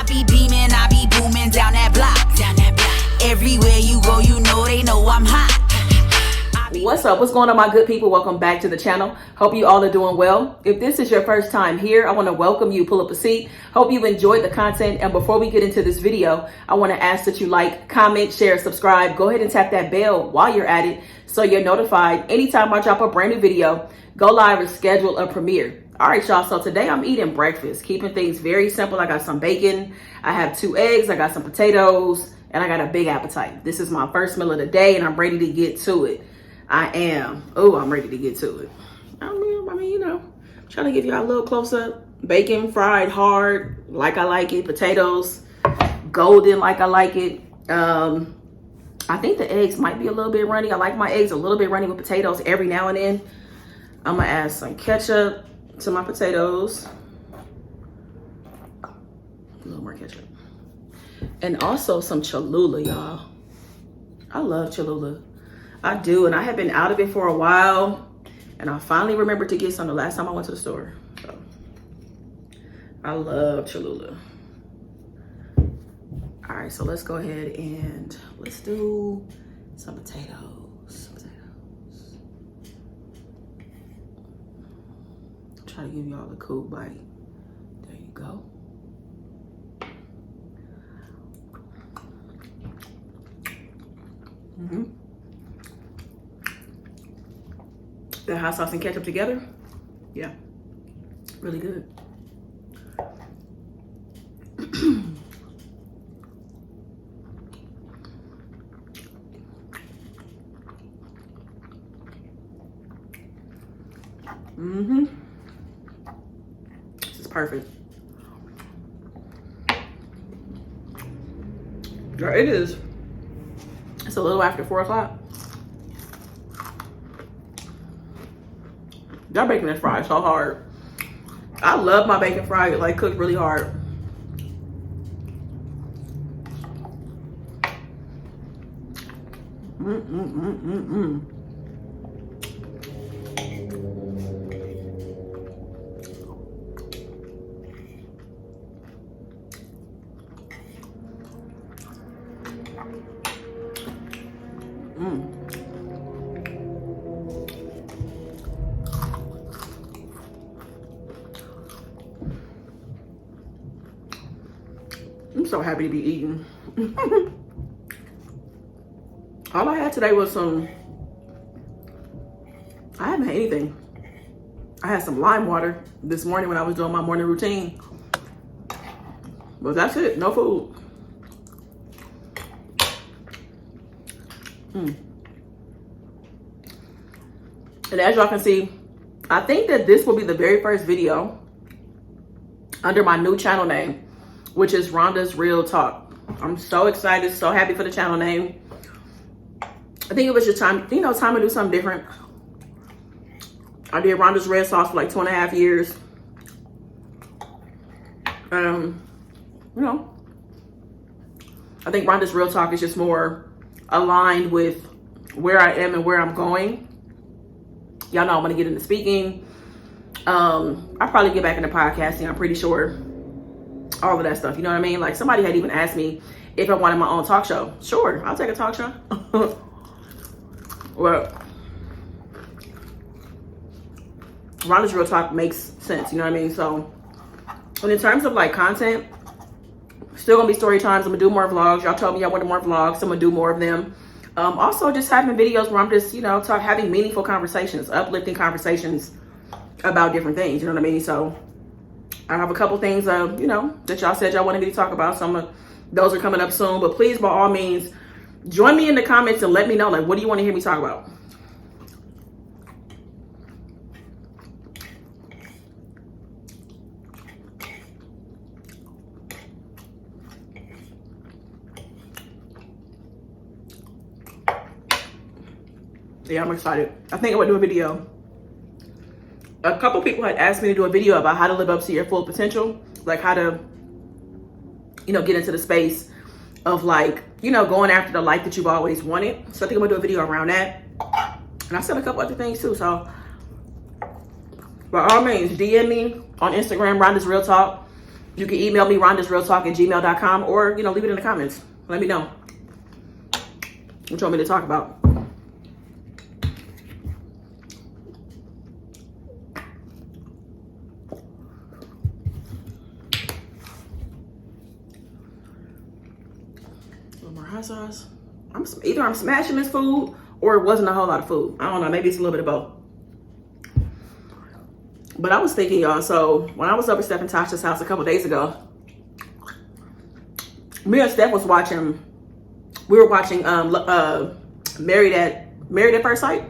be beaming, I be booming down that block. Everywhere you go, you know they know I'm hot. What's up? What's going on, my good people? Welcome back to the channel. Hope you all are doing well. If this is your first time here, I want to welcome you. Pull up a seat. Hope you enjoyed the content. And before we get into this video, I want to ask that you like, comment, share, subscribe. Go ahead and tap that bell while you're at it so you're notified anytime I drop a brand new video, go live, or schedule a premiere. All right, y'all. So today I'm eating breakfast, keeping things very simple. I got some bacon. I have 2 eggs. I got some potatoes, and I got a big appetite. This is my first meal of the day, and I'm ready to get to it. I am. Oh, I'm ready to get to it. I mean, you know, trying to give y'all a little close up. Bacon fried hard, like I like it. Potatoes golden, like I like it. I think the eggs might be a little bit runny. I like my eggs a little bit runny with potatoes every now and then. I'm gonna add some ketchup to my potatoes. A little more ketchup. And also some Cholula, y'all. I love Cholula. I do, and I have been out of it for a while, and I finally remembered to get some the last time I went to the store. So I love Cholula. All right, so let's go ahead and let's do some potatoes. Try to give y'all a cool bite. There you go. The hot sauce and ketchup together, yeah, really good. This is perfect. Girl, it is. It's a little after 4 o'clock. Y'all bacon is fried so hard. I love my bacon fried, like cooked really hard. I'm so happy to be eating. All I had today was I haven't had anything. I had some lime water this morning when I was doing my morning routine. But that's it, no food. And as y'all can see, I think that this will be the very first video under my new channel name, which is Rhonda's Real Talk. I'm so excited, so happy for the channel name. I think it was just time, time to do something different. I did Rhonda's Red Sauce for like 2.5 years. I think Rhonda's Real Talk is just more aligned with where I am and where I'm going. Y'all know I want to get into speaking. I'll probably get back into podcasting, I'm pretty sure. All of that stuff, you know what I mean? Like, somebody had even asked me if I wanted my own talk show. Sure, I'll take a talk show. Well, Rhonda's Real Talk makes sense, you know what I mean? So, and in terms of like content, still gonna be story times. I'm gonna do more vlogs. Y'all told me y'all wanted more vlogs, so I'm gonna do more of them. Also just having videos where I'm just, having meaningful conversations, uplifting conversations about different things, you know what I mean? So I have a couple things, that y'all said y'all wanted me to talk about. So those are coming up soon. But please, by all means, join me in the comments and let me know, like, what do you want to hear me talk about? Yeah, I'm excited. I think I'm gonna do a video. A couple people had asked me to do a video about how to live up to your full potential, like how to, get into the space of like, going after the life that you've always wanted. So I think I'm gonna do a video around that. And I said a couple other things too. So by all means, DM me on Instagram, Rhonda's Real Talk. You can email me, rhondasrealtalk@gmail.com, or, you know, leave it in the comments. Let me know what you want me to talk about. A little more hot sauce. Either I'm smashing this food or it wasn't a whole lot of food. I don't know. Maybe it's a little bit of both. But I was thinking, y'all, so when I was over at Steph and Tasha's house a couple days ago, me and Steph was watching, we were watching Married at First Sight.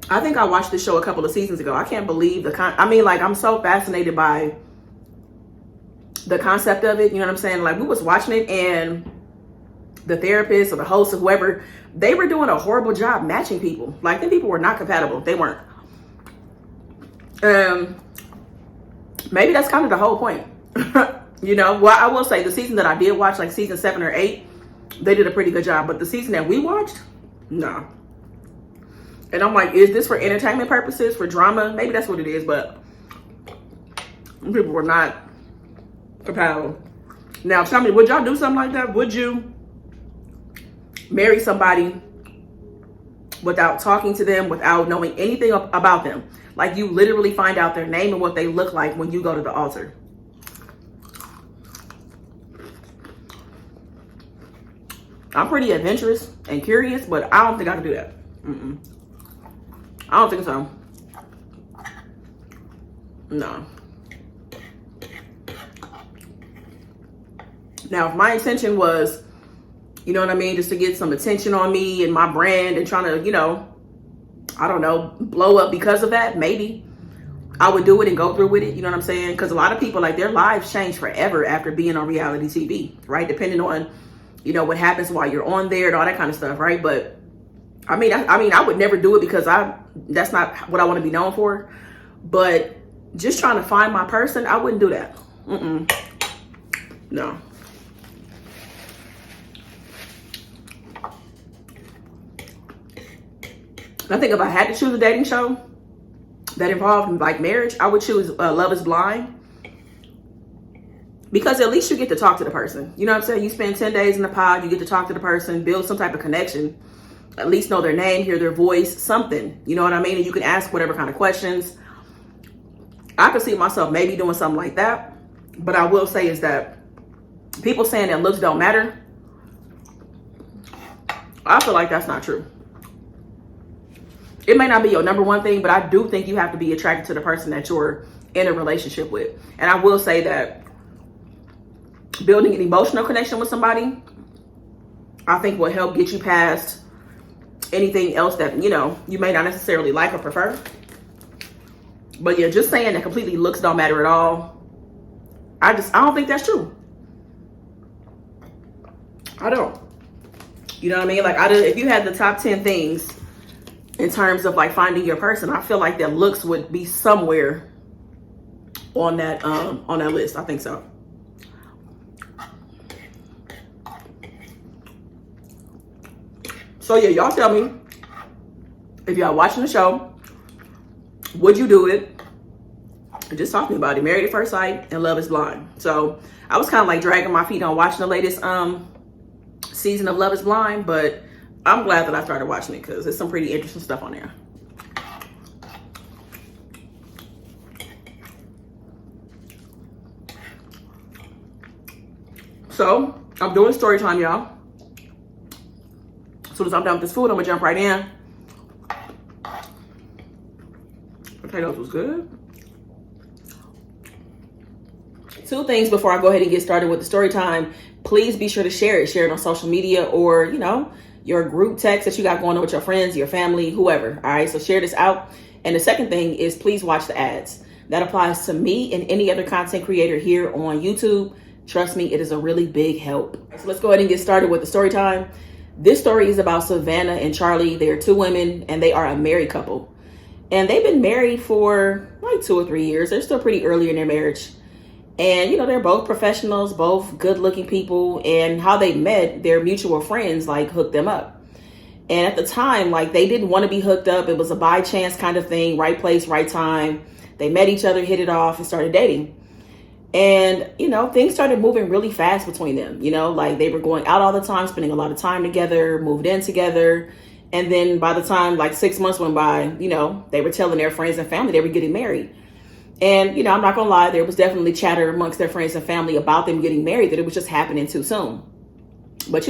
I think I watched this show a couple of seasons ago. I can't believe I'm so fascinated by the concept of it. You know what I'm saying? Like, we was watching it, and the therapist or the host or whoever, they were doing a horrible job matching people. Like, them people were not compatible. They weren't. Maybe that's kind of the whole point. You know, well, I will say the season that I did watch, like season 7 or 8, they did a pretty good job. But the season that we watched, no. And I'm like, is this for entertainment purposes, for drama? Maybe that's what it is, but people were not compatible. Now, tell me, would y'all do something like that? Would you marry somebody without talking to them, without knowing anything about them? Like, you literally find out their name and what they look like when you go to the altar. I'm pretty adventurous and curious, but I don't think I can do that. I don't think so. No. Now, if my intention was, you know what I mean, just to get some attention on me and my brand and trying to, you know, I don't know, blow up because of that, maybe I would do it and go through with it. You know what I'm saying? Because a lot of people, like, their lives change forever after being on reality TV, right? Depending on, you know, what happens while you're on there and all that kind of stuff, right? But I mean, I would never do it because that's not what I want to be known for. But just trying to find my person, I wouldn't do that. No. I think if I had to choose a dating show that involved like marriage, I would choose Love is Blind. Because at least you get to talk to the person. You know what I'm saying? You spend 10 days in the pod, you get to talk to the person, build some type of connection, at least know their name, hear their voice, something. You know what I mean? And you can ask whatever kind of questions. I could see myself maybe doing something like that. But I will say is that people saying that looks don't matter, I feel like that's not true. It may not be your number one thing, but I do think you have to be attracted to the person that you're in a relationship with. And I will say that building an emotional connection with somebody, I think will help get you past anything else that, you know, you may not necessarily like or prefer. But yeah, just saying that completely looks don't matter at all, I don't think that's true. I don't. You know what I mean? Like, if you had the top 10 things in terms of like finding your person, I feel like that looks would be somewhere on that list. I think so. So yeah, y'all tell me, if y'all watching the show, would you do it? Just talk to me about it. Married at First Sight and Love is Blind. So I was kind of like dragging my feet on watching the latest season of Love is Blind, but I'm glad that I started watching it because there's some pretty interesting stuff on there. So I'm doing story time, y'all. As soon as I'm done with this food, I'm gonna jump right in. Potatoes was good. 2 things before I go ahead and get started with the story time. Please be sure to share it. Share it on social media or, you know, your group text that you got going on with your friends, your family, whoever. All right, so share this out. And the second thing is please watch the ads. That applies to me and any other content creator here on YouTube. Trust me, it is a really big help. So let's go ahead and get started with the story time. This story is about Savannah and Charlie. They are 2 women and they are a married couple. And they've been married for like 2 or 3 years. They're still pretty early in their marriage. And, you know, they're both professionals, both good looking people. And how they met, their mutual friends like hooked them up. And at the time, like, they didn't want to be hooked up. It was a by chance kind of thing, right place, right time. They met each other, hit it off, and started dating. And, things started moving really fast between them. Like they were going out all the time, spending a lot of time together, moved in together. And then by the time like 6 months went by, they were telling their friends and family they were getting married. And, I'm not gonna lie, there was definitely chatter amongst their friends and family about them getting married, that it was just happening too soon. But,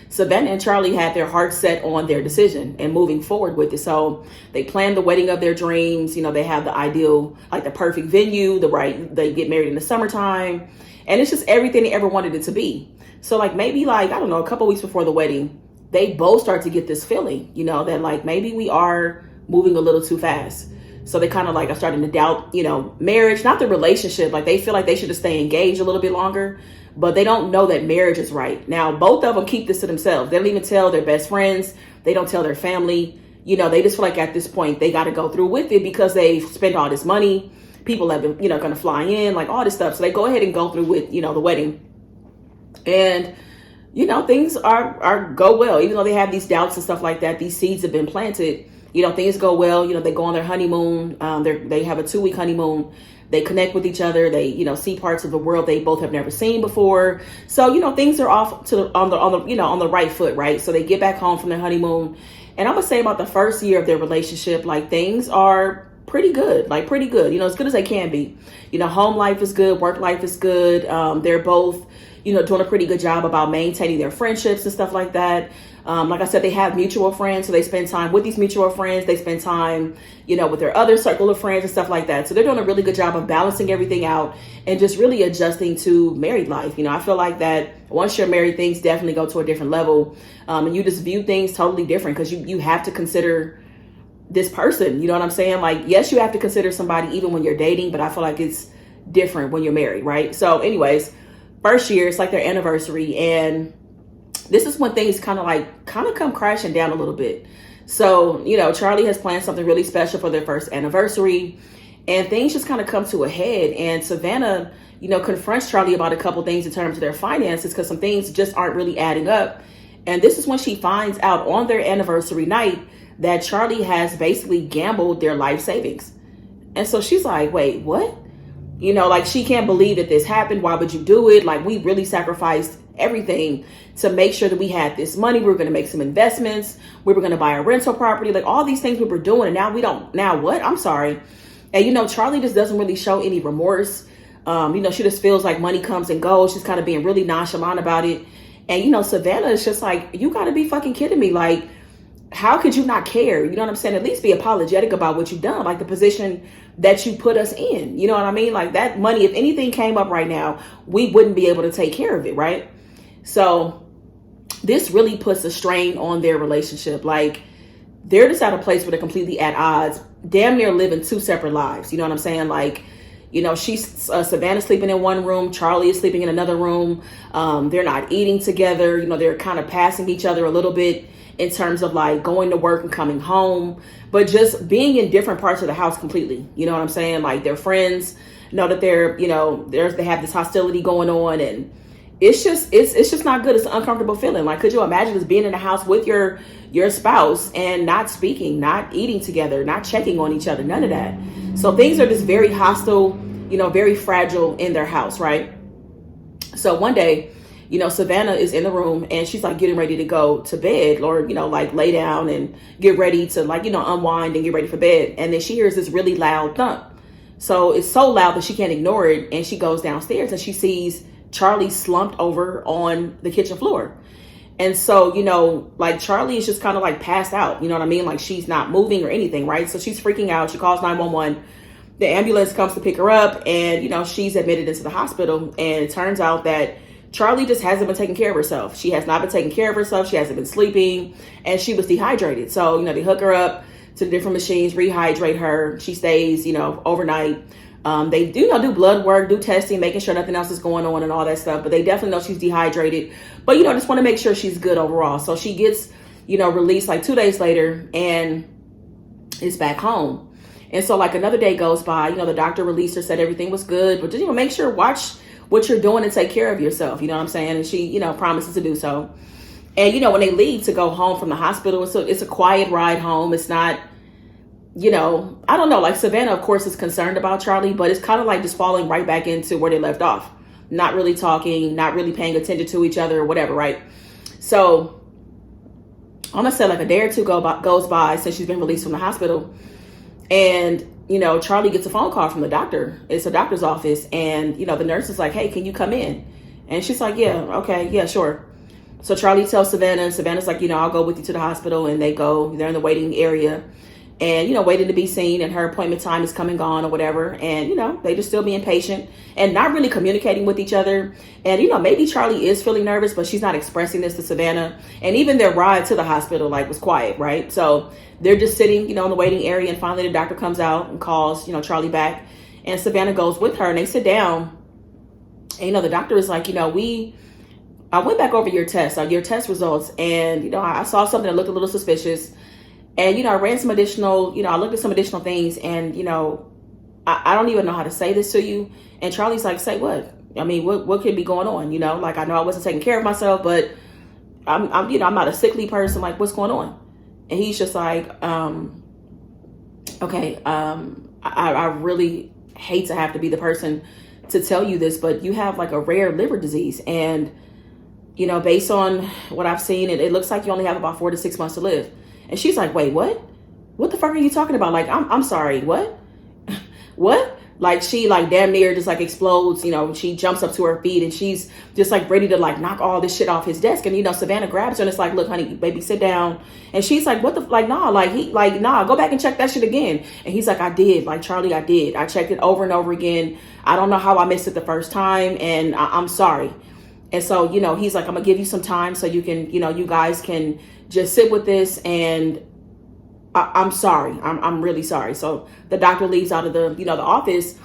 Savannah and Charley had their hearts set on their decision and moving forward with it. So they planned the wedding of their dreams. They have the ideal, like the perfect venue, they get married in the summertime. And it's just everything they ever wanted it to be. So like maybe like, I don't know, a couple weeks before the wedding, they both start to get this feeling, that like maybe we are moving a little too fast. So they kind of like are starting to doubt, marriage, not the relationship. Like they feel like they should just stay engaged a little bit longer. But they don't know that marriage is right. Now, both of them keep this to themselves. They don't even tell their best friends. They don't tell their family. They just feel like at this point, they got to go through with it because they've spent all this money. People have been, going to fly in, like all this stuff. So they go ahead and go through with, the wedding. And, things are go well. Even though they have these doubts and stuff like that, these seeds have been planted. Things go well. They go on their honeymoon. They have a 2-week honeymoon. They connect with each other. They, see parts of the world they both have never seen before. So, things are off on the right foot, right? So they get back home from their honeymoon. And I'm gonna say about the first year of their relationship, like things are pretty good, as good as they can be. Home life is good, work life is good. They're both, doing a pretty good job about maintaining their friendships and stuff like that. Like I said, they have mutual friends, so they spend time with these mutual friends. They spend time, with their other circle of friends and stuff like that. So they're doing a really good job of balancing everything out and just really adjusting to married life. I feel like that once you're married, things definitely go to a different level. And you just view things totally different because you have to consider this person. You know what I'm saying? Like, yes, you have to consider somebody even when you're dating, but I feel like it's different when you're married, right? So anyways, first year, it's like their anniversary, and this is when things kind of come crashing down a little bit. So, Charley has planned something really special for their first anniversary, and things just kind of come to a head. And Savannah, confronts Charley about a couple things in terms of their finances because some things just aren't really adding up. And this is when she finds out on their anniversary night that Charley has basically gambled their life savings. And so she's like, wait, what? Like she can't believe that this happened. Why would you do it? Like we really sacrificed everything to make sure that we had this money. We were going to make some investments. We were going to buy a rental property, like all these things we were doing. And now we don't. Now what? I'm sorry. And, Charley just doesn't really show any remorse. She just feels like money comes and goes. She's kind of being really nonchalant about it. And, Savannah is just like, you got to be fucking kidding me. Like, how could you not care? You know what I'm saying? At least be apologetic about what you've done, like the position that you put us in. You know what I mean? Like that money, if anything came up right now, we wouldn't be able to take care of it, right? So this really puts a strain on their relationship. Like they're just at a place where they're completely at odds, damn near living two separate lives. You know what I'm saying? Like, she's Savannah's sleeping in one room. Charley is sleeping in another room. They're not eating together. They're kind of passing each other a little bit in terms of like going to work and coming home, but just being in different parts of the house completely. You know what I'm saying? Like their friends know that they have this hostility going on, and it's just not good. It's an uncomfortable feeling. Like, could you imagine just being in the house with your spouse and not speaking, not eating together, not checking on each other, none of that. So things are just very hostile, very fragile in their house, right? So one day, Savannah is in the room and she's like getting ready to go to bed or, like lay down and get ready to like, unwind and get ready for bed. And then she hears this really loud thump. So it's so loud that she can't ignore it. And she goes downstairs and she sees Charley slumped over on the kitchen floor. And so, like Charley is just kind of like passed out. You know what I mean? Like she's not moving or anything, right? So she's freaking out. She calls 911. The ambulance comes to pick her up and, she's admitted into the hospital. And it turns out that Charley just hasn't been taking care of herself. She has not been taking care of herself. She hasn't been sleeping and she was dehydrated. So, they hook her up to the different machines, rehydrate her. She stays, overnight. They do blood work, do testing, making sure nothing else is going on and all that stuff. But they definitely know she's dehydrated. But, just want to make sure she's good overall. So she gets, released like 2 days later and is back home. And so like another day goes by, the doctor released her, said everything was good. But just, make sure, watch what you're doing and take care of yourself. You know what I'm saying? And she, promises to do so. And, when they leave to go home from the hospital, it's a quiet ride home. It's not you know, I don't know, like Savannah, of course, is concerned about Charley, but it's kind of like just falling right back into where they left off. Not really talking, not really paying attention to each other or whatever, right? So I'm gonna say like a day or two goes by since she's been released from the hospital. And, you know, Charley gets a phone call from the doctor. It's a doctor's office. And, you know, the nurse is like, hey, can you come in? And she's like, yeah, okay, yeah, sure. So Charley tells Savannah, and Savannah's like, you know, I'll go with you to the hospital. And they go, they're in the waiting area and, you know, waiting to be seen. And her appointment time is come and gone or whatever. And, you know, they just still being patient and not really communicating with each other. And, you know, maybe Charley is feeling nervous, but she's not expressing this to Savannah. And even their ride to the hospital, like, was quiet, right? So they're just sitting, you know, in the waiting area. And finally the doctor comes out and calls, you know, Charley back. And Savannah goes with her and they sit down. And, you know, the doctor is like, you know, I went back over your test results. And, you know, I saw something that looked a little suspicious. And, you know, I ran some additional, you know, I looked at some additional things and, you know, I don't even know how to say this to you. And Charley's like, say what? I mean, what could be going on? You know, like, I know I wasn't taking care of myself, but I'm you know, I'm not a sickly person. Like, what's going on? And he's just like, okay, I really hate to have to be the person to tell you this, but you have like a rare liver disease. And, you know, based on what I've seen, it looks like you only have about 4 to 6 months to live. And she's like, wait, what? What the fuck are you talking about? Like, I'm sorry, what? What? Like, she like damn near just like explodes, you know, she jumps up to her feet and she's just like ready to like knock all this shit off his desk. And, you know, Savannah grabs her and it's like, look, honey, baby, sit down. And she's like, what the, like, nah, nah, go back and check that shit again. And he's like, I did, like, Charley, I did. I checked it over and over again. I don't know how I missed it the first time. And I'm sorry. And so, you know, he's like, I'm gonna give you some time so you can, you know, you guys can just sit with this. And I'm sorry. I'm really sorry. So the doctor leaves out of the, you know, the office.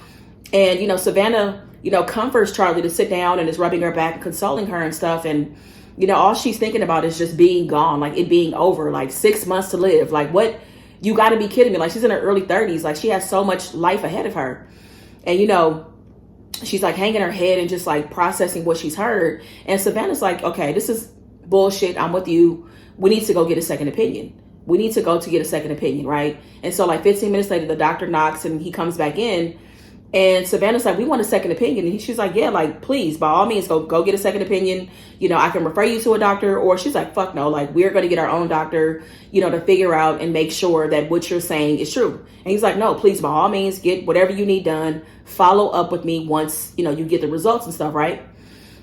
And, you know, Savannah, you know, comforts Charley to sit down and is rubbing her back and consoling her and stuff. And, you know, all she's thinking about is just being gone, like it being over, like 6 months to live. Like, what? You got to be kidding me. Like, she's in her early 30s. Like, she has so much life ahead of her. And, you know, she's like hanging her head and just like processing what she's heard. And Savannah's like, okay, this is bullshit. I'm with you. We need to go get a second opinion. We need to go to get a second opinion, right? And so like 15 minutes later, the doctor knocks and he comes back in. And Savannah's like, we want a second opinion. And she's like, yeah, like, please, by all means, go get a second opinion. You know, I can refer you to a doctor. Or she's like, fuck no, like, we're going to get our own doctor, you know, to figure out and make sure that what you're saying is true. And he's like, no, please, by all means, get whatever you need done. Follow up with me once, you know, you get the results and stuff, right?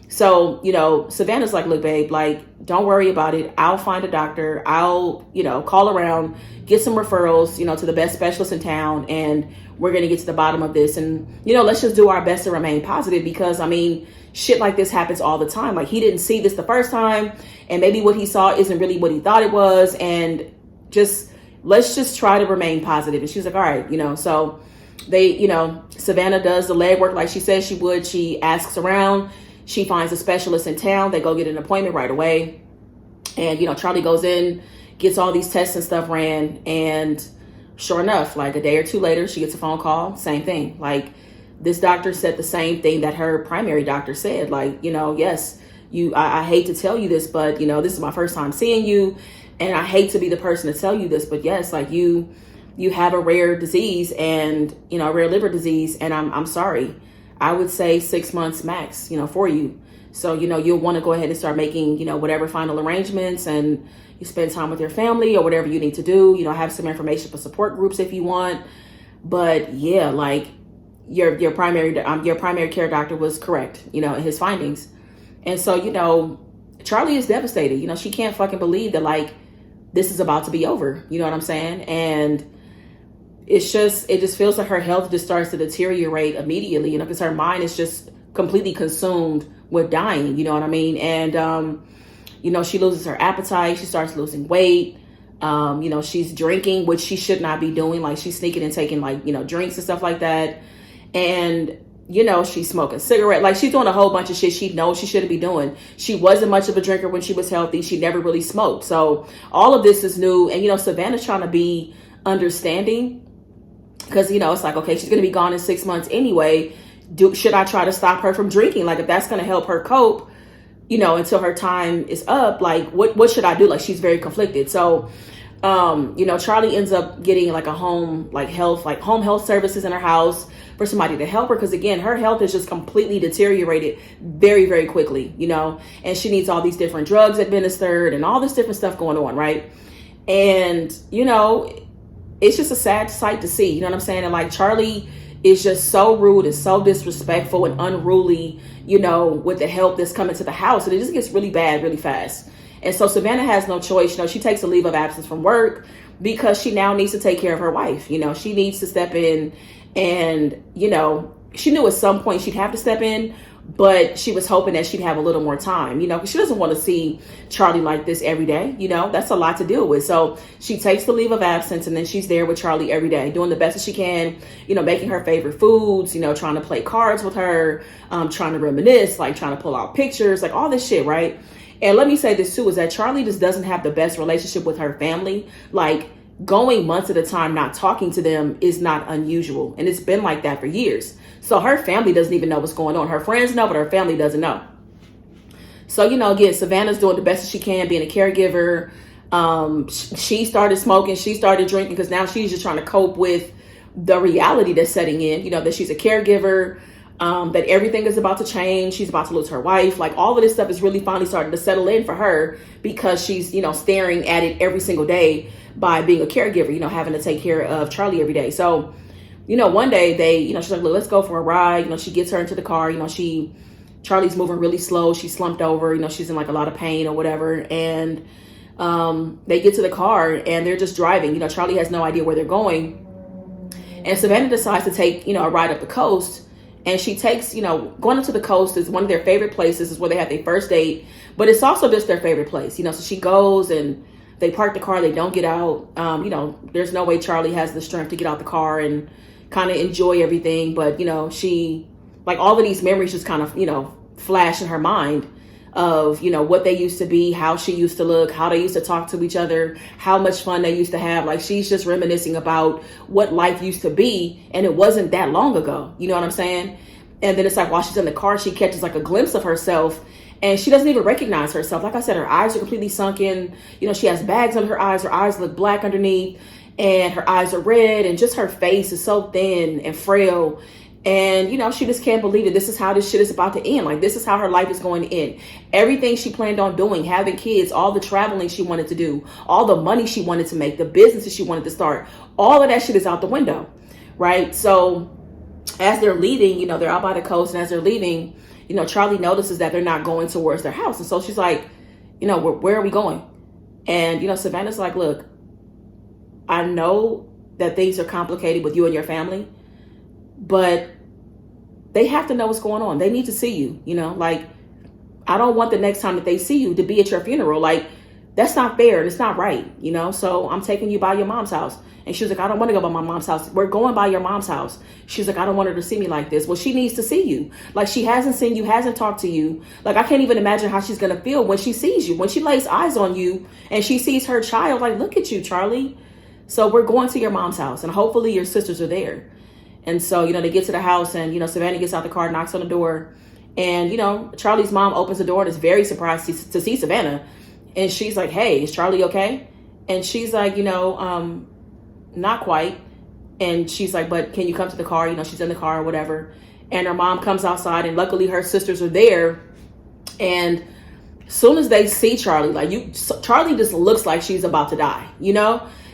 So, you know, Savannah's like, look, babe, like, don't worry about it. I'll find a doctor. I'll, you know, call around, get some referrals, you know, to the best specialist in town. And we're going to get to the bottom of this. And, you know, let's just do our best to remain positive because, I mean, shit like this happens all the time. Like, he didn't see this the first time. And maybe what he saw isn't really what he thought it was. And just, let's just try to remain positive. And she's like, all right, you know, so they, you know, Savannah does the legwork like she says she would. She asks around. She finds a specialist in town. They go get an appointment right away. And, you know, Charley goes in, gets all these tests and stuff ran. And sure enough, like a day or two later, she gets a phone call. Same thing. Like, this doctor said the same thing that her primary doctor said. Like, you know, yes, I hate to tell you this, but, you know, this is my first time seeing you. And I hate to be the person to tell you this, but yes, like you have a rare disease and, you know, a rare liver disease. And I'm sorry. I would say 6 months max, you know, for you. So, you know, you'll want to go ahead and start making, you know, whatever final arrangements and you spend time with your family or whatever you need to do, you know, have some information for support groups if you want. But yeah, like your primary care doctor was correct, you know, in his findings. And so, you know, Charley is devastated. You know, she can't fucking believe that like this is about to be over. You know what I'm saying? And it just feels like her health just starts to deteriorate immediately, you know, because her mind is just completely consumed with dying, you know what I mean? And, you know, she loses her appetite. She starts losing weight. You know, she's drinking, which she should not be doing. Like, she's sneaking and taking, like, you know, drinks and stuff like that. And, you know, she's smoking cigarette. Like, she's doing a whole bunch of shit she knows she shouldn't be doing. She wasn't much of a drinker when she was healthy. She never really smoked. So all of this is new. And, you know, Savannah's trying to be understanding because, you know, it's like, okay, she's going to be gone in 6 months anyway. Should I try to stop her from drinking? Like, if that's going to help her cope, you know, until her time is up, like, what should I do? Like, she's very conflicted. So, Charley ends up getting like a home health services in her house for somebody to help her, because again, her health is just completely deteriorated very, very quickly, and she needs all these different drugs administered and all this different stuff going on, right? And it's just a sad sight to see, you know what I'm saying? And like, Charley is just so rude and so disrespectful and unruly, with the help that's coming to the house, and it just gets really bad really fast. And so Savannah has no choice. She takes a leave of absence from work because she now needs to take care of her wife. She needs to step in, and, she knew at some point she'd have to step in, but she was hoping that she'd have a little more time, because she doesn't want to see Charley like this every day. That's a lot to deal with. So she takes the leave of absence, and then she's there with Charley every day, doing the best that she can, making her favorite foods, trying to play cards with her, trying to reminisce, like trying to pull out pictures, like all this shit, right? And let me say this too, is that Charley just doesn't have the best relationship with her family. Like, going months at a time not talking to them is not unusual, and it's been like that for years. So her family doesn't even know what's going on. Her friends know, but her family doesn't know. So, again, Savannah's doing the best that she can, being a caregiver. She started smoking, she started drinking, because now she's just trying to cope with the reality that's setting in, that she's a caregiver, that everything is about to change. She's about to lose her wife. Like, all of this stuff is really finally starting to settle in for her, because she's, staring at it every single day by being a caregiver, having to take care of Charley every day. So, one day she's like, look, let's go for a ride. She gets her into the car. Charley's moving really slow. She's slumped over. She's in like a lot of pain or whatever. And they get to the car and they're just driving. Charley has no idea where they're going. And Savannah decides to take, a ride up the coast. And she takes, going up to the coast is one of their favorite places, is where they have their first date. But it's also just their favorite place, so she goes and they park the car. They don't get out. There's no way Charley has the strength to get out the car and kind of enjoy everything. But, she, like, all of these memories just kind of, flash in her mind of, what they used to be, how she used to look, how they used to talk to each other, how much fun they used to have. Like, she's just reminiscing about what life used to be. And it wasn't that long ago. You know what I'm saying? And then it's like, while she's in the car, she catches like a glimpse of herself, and she doesn't even recognize herself. Like I said, her eyes are completely sunken. She has bags under her eyes. Her eyes look black underneath, and her eyes are red, and just her face is so thin and frail. And, she just can't believe it. This is how this shit is about to end. Like, this is how her life is going to end. Everything she planned on doing, having kids, all the traveling she wanted to do, all the money she wanted to make, the businesses she wanted to start, all of that shit is out the window, right? So as they're leaving, they're out by the coast, and as they're leaving, Charley notices that they're not going towards their house. And so she's like, where are we going? And, Savannah's like, look, I know that things are complicated with you and your family, but they have to know what's going on. They need to see you, like, I don't want the next time that they see you to be at your funeral. Like, that's not fair, and it's not right, so I'm taking you by your mom's house. And she was like, I don't want to go by my mom's house. We're going by your mom's house. She's like, I don't want her to see me like this. Well, she needs to see you. Like, she hasn't seen you, hasn't talked to you. Like, I can't even imagine how she's going to feel when she sees you, when she lays eyes on you and she sees her child. Like, look at you, Charley. So we're going to your mom's house, and hopefully your sisters are there. And so, they get to the house, and, Savannah gets out the car, knocks on the door. And, Charley's mom opens the door and is very surprised to see Savannah. And she's like, hey, is Charley okay? And she's like, not quite. And she's like, but can you come to the car? She's in the car or whatever. And her mom comes outside, and luckily her sisters are there. And as soon as they see Charley, Charley just looks like she's about to die,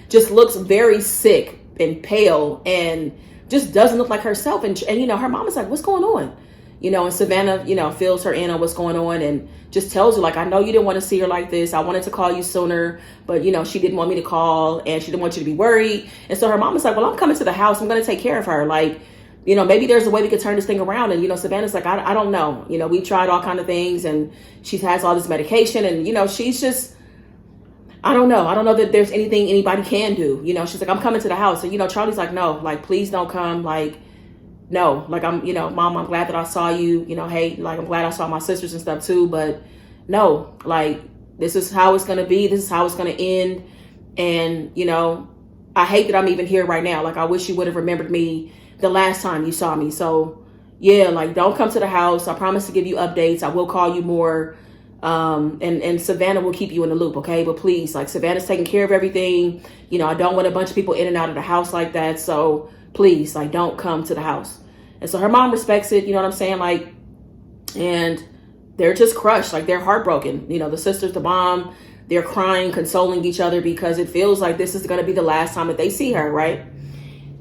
just looks very sick and pale, and just doesn't look like herself. And her mom is like, what's going on? And Savannah, fills her in on what's going on, and just tells her, like, I know you didn't want to see her like this. I wanted to call you sooner, but, she didn't want me to call, and she didn't want you to be worried. And so her mom is like, well, I'm coming to the house. I'm going to take care of her. Like, maybe there's a way we could turn this thing around. And, Savannah's like, I don't know. We tried all kind of things, and she has all this medication, and, she's just, I don't know. I don't know that there's anything anybody can do. She's like, I'm coming to the house. And, Charley's like, no, like, please don't come. Like, no, like, I'm, Mom, I'm glad that I saw you, hey, like, I'm glad I saw my sisters and stuff too, but no, like, this is how it's going to be. This is how it's going to end. And, I hate that I'm even here right now. Like, I wish you would have remembered me the last time you saw me. So yeah, like, don't come to the house. I promise to give you updates. I will call you more. And Savannah will keep you in the loop, okay? But please, like, Savannah's taking care of everything. You know, I don't want a bunch of people in and out of the house like that. So please, like, don't come to the house. And so her mom respects it, you know what I'm saying? Like, and they're just crushed, like, they're heartbroken. You know, the sisters, the mom, they're crying, consoling each other because it feels like this is going to be the last time that they see her, right?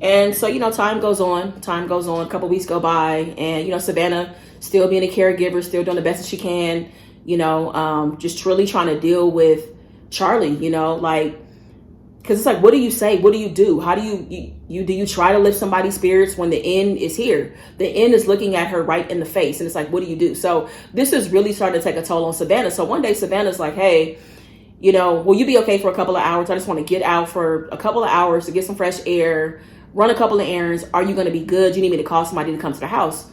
And so, you know, time goes on, a couple weeks go by, and, you know, Savannah still being a caregiver, still doing the best that she can, you know, just really trying to deal with Charley, you know, like, because it's like, what do you say? What do you do? How do you try to lift somebody's spirits when the end is here? The end is looking at her right in the face. And it's like, what do you do? So this is really starting to take a toll on Savannah. So one day Savannah's like, hey, you know, will you be okay for a couple of hours? I just want to get out for a couple of hours to get some fresh air, run a couple of errands. Are you going to be good? You need me to call somebody to come to the house?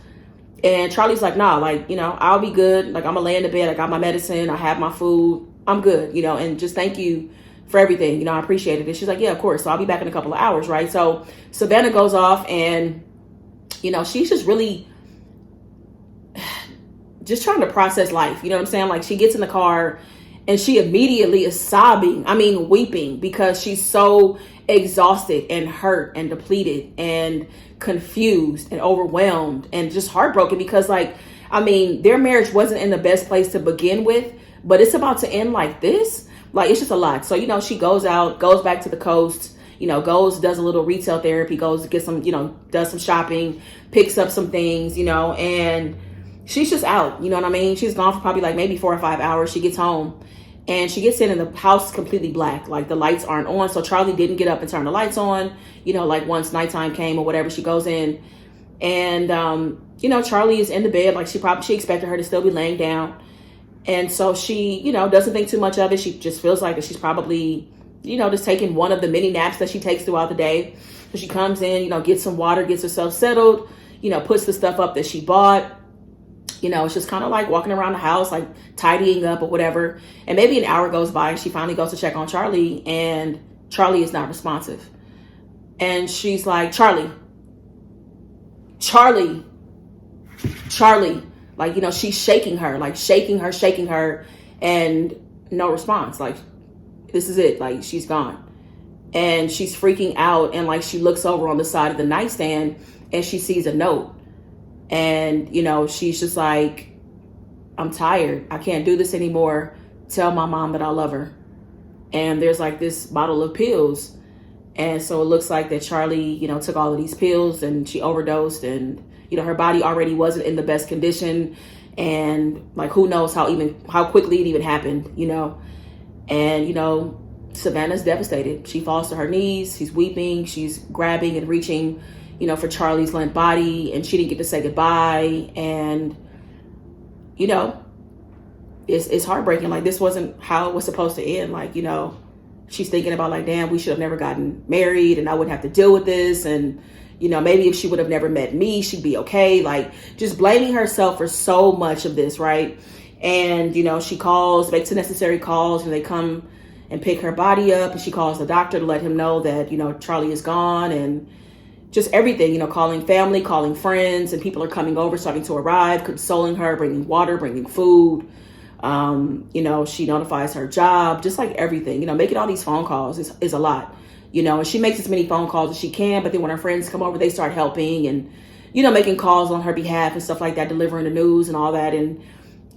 And Charlie's like, nah, like, you know, I'll be good. Like, I'm going to lay in the bed. I got my medicine. I have my food. I'm good, you know, and just thank you for everything. You know, I appreciate it. And she's like, yeah, of course. So I'll be back in a couple of hours, right? So Savannah goes off and, you know, she's just really just trying to process life. You know what I'm saying? Like, she gets in the car and she immediately is sobbing. I mean, weeping because she's so exhausted and hurt and depleted and confused and overwhelmed and just heartbroken because, like, I mean, their marriage wasn't in the best place to begin with, but it's about to end like this. Like, it's just a lot. So, you know, she goes out, goes back to the coast, you know, goes, does a little retail therapy, goes to get some, you know, does some shopping, picks up some things, you know, and she's just out, you know what I mean? She's gone for probably like maybe 4 or 5 hours. She gets home and she gets in and the house is completely black. Like, the lights aren't on. So Charley didn't get up and turn the lights on, you know, like once nighttime came or whatever. She goes in and, you know, Charley is in the bed. Like, she expected her to still be laying down. And so she, you know, doesn't think too much of it. She just feels like that she's probably, you know, just taking one of the many naps that she takes throughout the day. So she comes in, you know, gets some water, gets herself settled, you know, puts the stuff up that she bought. You know, it's just kind of like walking around the house, like tidying up or whatever. And maybe an hour goes by and she finally goes to check on Charley and Charley is not responsive. And she's like, Charley. Like, you know, she's shaking her, like shaking her, and no response. Like, this is it. Like, she's gone. And she's freaking out. And like, she looks over on the side of the nightstand and she sees a note. And, you know, she's just like, I'm tired. I can't do this anymore. Tell my mom that I love her. And there's like this bottle of pills. And so it looks like that Charley, you know, took all of these pills and she overdosed, and, you know, her body already wasn't in the best condition. And like, who knows how quickly it even happened, you know? And, you know, Savannah's devastated. She falls to her knees. She's weeping. She's grabbing and reaching, you know, for Charley's limp body, and she didn't get to say goodbye. And, you know, it's heartbreaking. Like, this wasn't how it was supposed to end. Like, you know, she's thinking about like, damn, we should have never gotten married and I wouldn't have to deal with this. And, you know, maybe if she would have never met me, she'd be okay. Like, just blaming herself for so much of this, right? And, you know, she calls, makes the necessary calls, and they come and pick her body up, and she calls the doctor to let him know that, you know, Charley is gone, and just everything, you know, calling family, calling friends, and people are coming over, starting to arrive, consoling her, bringing water, bringing food. You know, she notifies her job, just like everything, you know, making all these phone calls is a lot, you know, and she makes as many phone calls as she can. But then when her friends come over, they start helping and, you know, making calls on her behalf and stuff like that, delivering the news and all that. And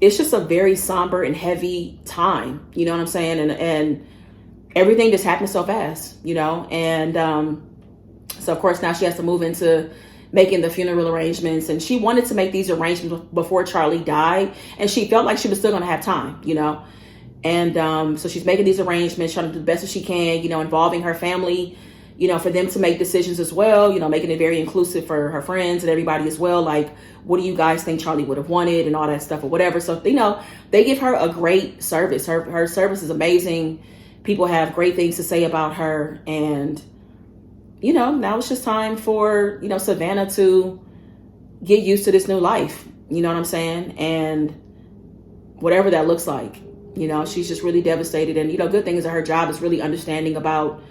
it's just a very somber and heavy time, you know what I'm saying? And everything just happened so fast, you know? And, so of course now she has to move into making the funeral arrangements, and she wanted to make these arrangements before Charley died, and she felt like she was still going to have time, you know? And, so she's making these arrangements, trying to do the best that she can, you know, involving her family, you know, for them to make decisions as well, you know, making it very inclusive for her friends and everybody as well. Like, what do you guys think Charley would have wanted and all that stuff or whatever. So, you know, they give her a great service. Her service is amazing. People have great things to say about her. And, you know, now it's just time for, you know, Savannah to get used to this new life. You know what I'm saying? And whatever that looks like, you know, she's just really devastated. And, you know, good thing is that her job is really understanding about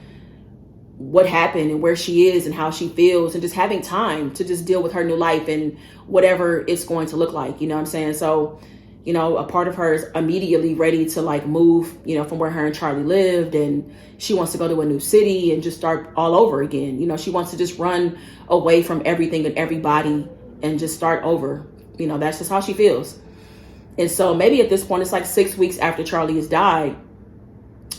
what happened and where she is and how she feels, and just having time to just deal with her new life and whatever it's going to look like. You know what I'm saying? So, you know, a part of her is immediately ready to like move, you know, from where her and Charley lived, and she wants to go to a new city and just start all over again. You know, she wants to just run away from everything and everybody and just start over. You know, that's just how she feels. And so maybe at this point, it's like 6 weeks after Charley has died,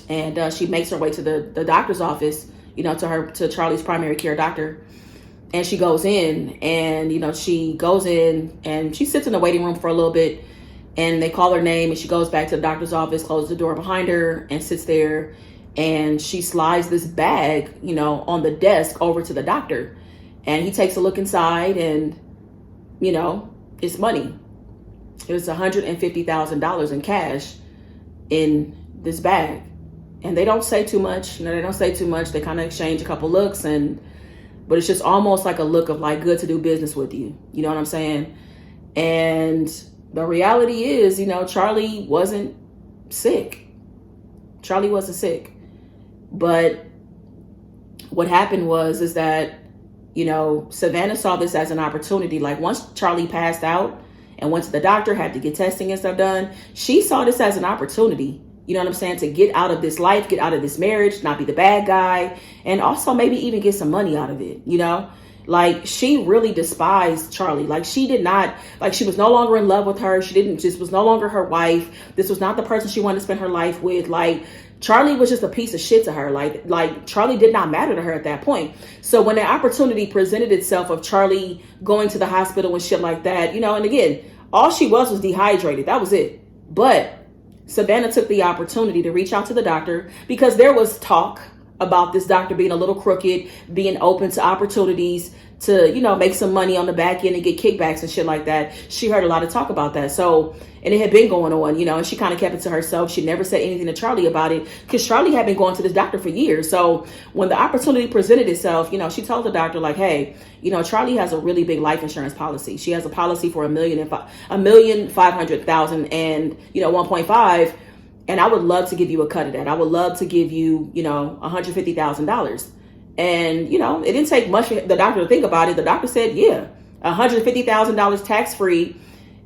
and she makes her way to the doctor's office, you know, to Charley's primary care doctor. And she goes in, and, you know, she goes in and she sits in the waiting room for a little bit, and they call her name, and she goes back to the doctor's office, closes the door behind her, and sits there, and she slides this bag, you know, on the desk over to the doctor. And he takes a look inside, and, you know, it's money. It was $150,000 in cash in this bag. And they don't say too much. You know, they don't say too much. They kind of exchange a couple looks, but it's just almost like a look of like, good to do business with you. You know what I'm saying? And the reality is, you know, Charley wasn't sick. Charley wasn't sick. But what happened is that, you know, Savannah saw this as an opportunity. Like, once Charley passed out and went to the doctor, had to get testing and stuff done, she saw this as an opportunity, you know what I'm saying, to get out of this life, get out of this marriage, not be the bad guy, and also maybe even get some money out of it, you know? Like, she really despised Charley. Like, she did not, like, she was no longer in love with her. She was no longer her wife. This was not the person she wanted to spend her life with. Like, Charley was just a piece of shit to her. Like Charley did not matter to her at that point. So when the opportunity presented itself of Charley going to the hospital and shit like that, you know, and again, all she was dehydrated. That was it. But Savannah took the opportunity to reach out to the doctor, because there was talk about this doctor being a little crooked, being open to opportunities to, you know, make some money on the back end and get kickbacks and shit like that. She heard a lot of talk about that. So, and it had been going on, you know, and she kind of kept it to herself. She never said anything to Charley about it, because Charley had been going to this doctor for years. So when the opportunity presented itself, you know, she told the doctor, like, hey, you know, Charley has a really big life insurance policy. She has a policy for $1,500,000 and, you know, 1.5. And I would love to give you a cut of that. I would love to give you, you know, $150,000. And, you know, it didn't take much for the doctor to think about it. The doctor said, yeah, $150,000 tax-free.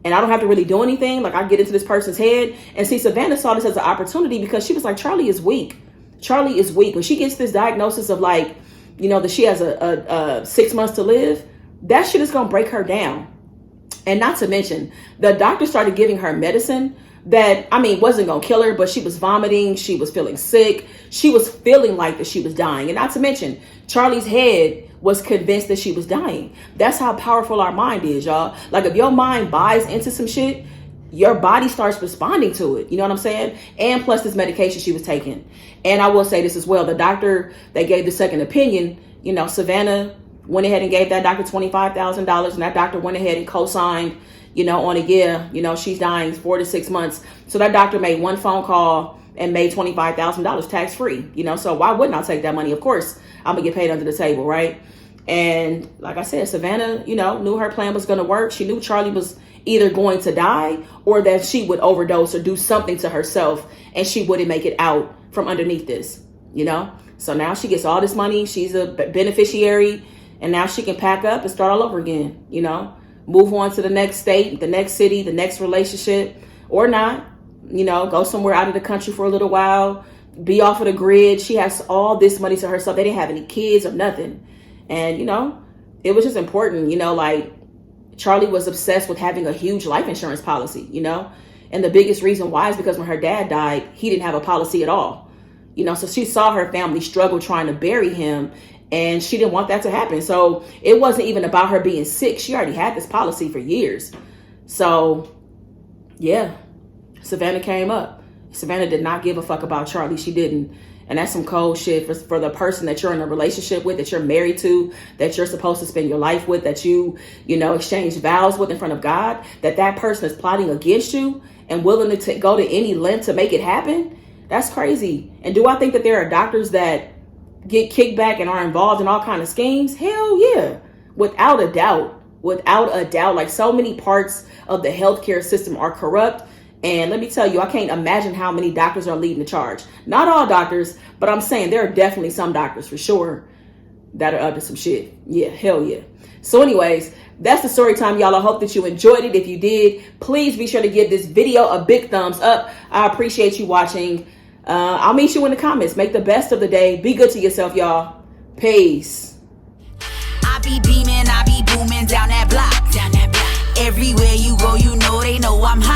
And I don't have to really do anything. Like, I get into this person's head. And see, Savannah saw this as an opportunity, because she was like, Charley is weak. Charley is weak. When she gets this diagnosis of, like, you know, that she has a 6 months to live, that shit is going to break her down. And not to mention, the doctor started giving her medicine that, I mean, wasn't going to kill her, but she was vomiting. She was feeling sick. She was feeling like that she was dying. And not to mention, Charley's head was convinced that she was dying. That's how powerful our mind is, y'all. Like, if your mind buys into some shit, your body starts responding to it. You know what I'm saying? And plus this medication she was taking. And I will say this as well. The doctor that gave the second opinion, you know, Savannah went ahead and gave that doctor $25,000, and that doctor went ahead and co-signed, you know, on a year, you know, she's dying 4 to 6 months. So that doctor made one phone call and made $25,000 tax free, you know, so why wouldn't I take that money? Of course, I'm gonna get paid under the table, right? And like I said, Savannah, you know, knew her plan was gonna work. She knew Charley was either going to die or that she would overdose or do something to herself, and she wouldn't make it out from underneath this, you know? So now she gets all this money. She's a beneficiary, and now she can pack up and start all over again, you know? Move on to the next state, the next city, the next relationship, or not, you know, go somewhere out of the country for a little while, be off of the grid. She has all this money to herself. They didn't have any kids or nothing. And, you know, it was just important, you know, like, Charley was obsessed with having a huge life insurance policy, you know, and the biggest reason why is because when her dad died, he didn't have a policy at all, you know, so she saw her family struggle trying to bury him, and she didn't want that to happen. So it wasn't even about her being sick. She already had this policy for years. So, yeah, Savannah came up. Savannah did not give a fuck about Charley. She didn't. And that's some cold shit for the person that you're in a relationship with, that you're married to, that you're supposed to spend your life with, that you know, exchange vows with in front of God, that person is plotting against you and willing to go to any length to make it happen. That's crazy. And do I think that there are doctors that get kickback and are involved in all kinds of schemes? Hell yeah. Without a doubt. Like, so many parts of the healthcare system are corrupt. And let me tell you, I can't imagine how many doctors are leading the charge. Not all doctors, but I'm saying there are definitely some doctors for sure that are up to some shit. Yeah, hell yeah. So anyways, that's the story time, y'all. I hope that you enjoyed it. If you did, please be sure to give this video a big thumbs up. I appreciate you watching. I'll meet you in the comments. Make the best of the day. Be good to yourself, y'all. Peace. I be beaming, I be booming down that block. Everywhere you go, you know they know I'm hot.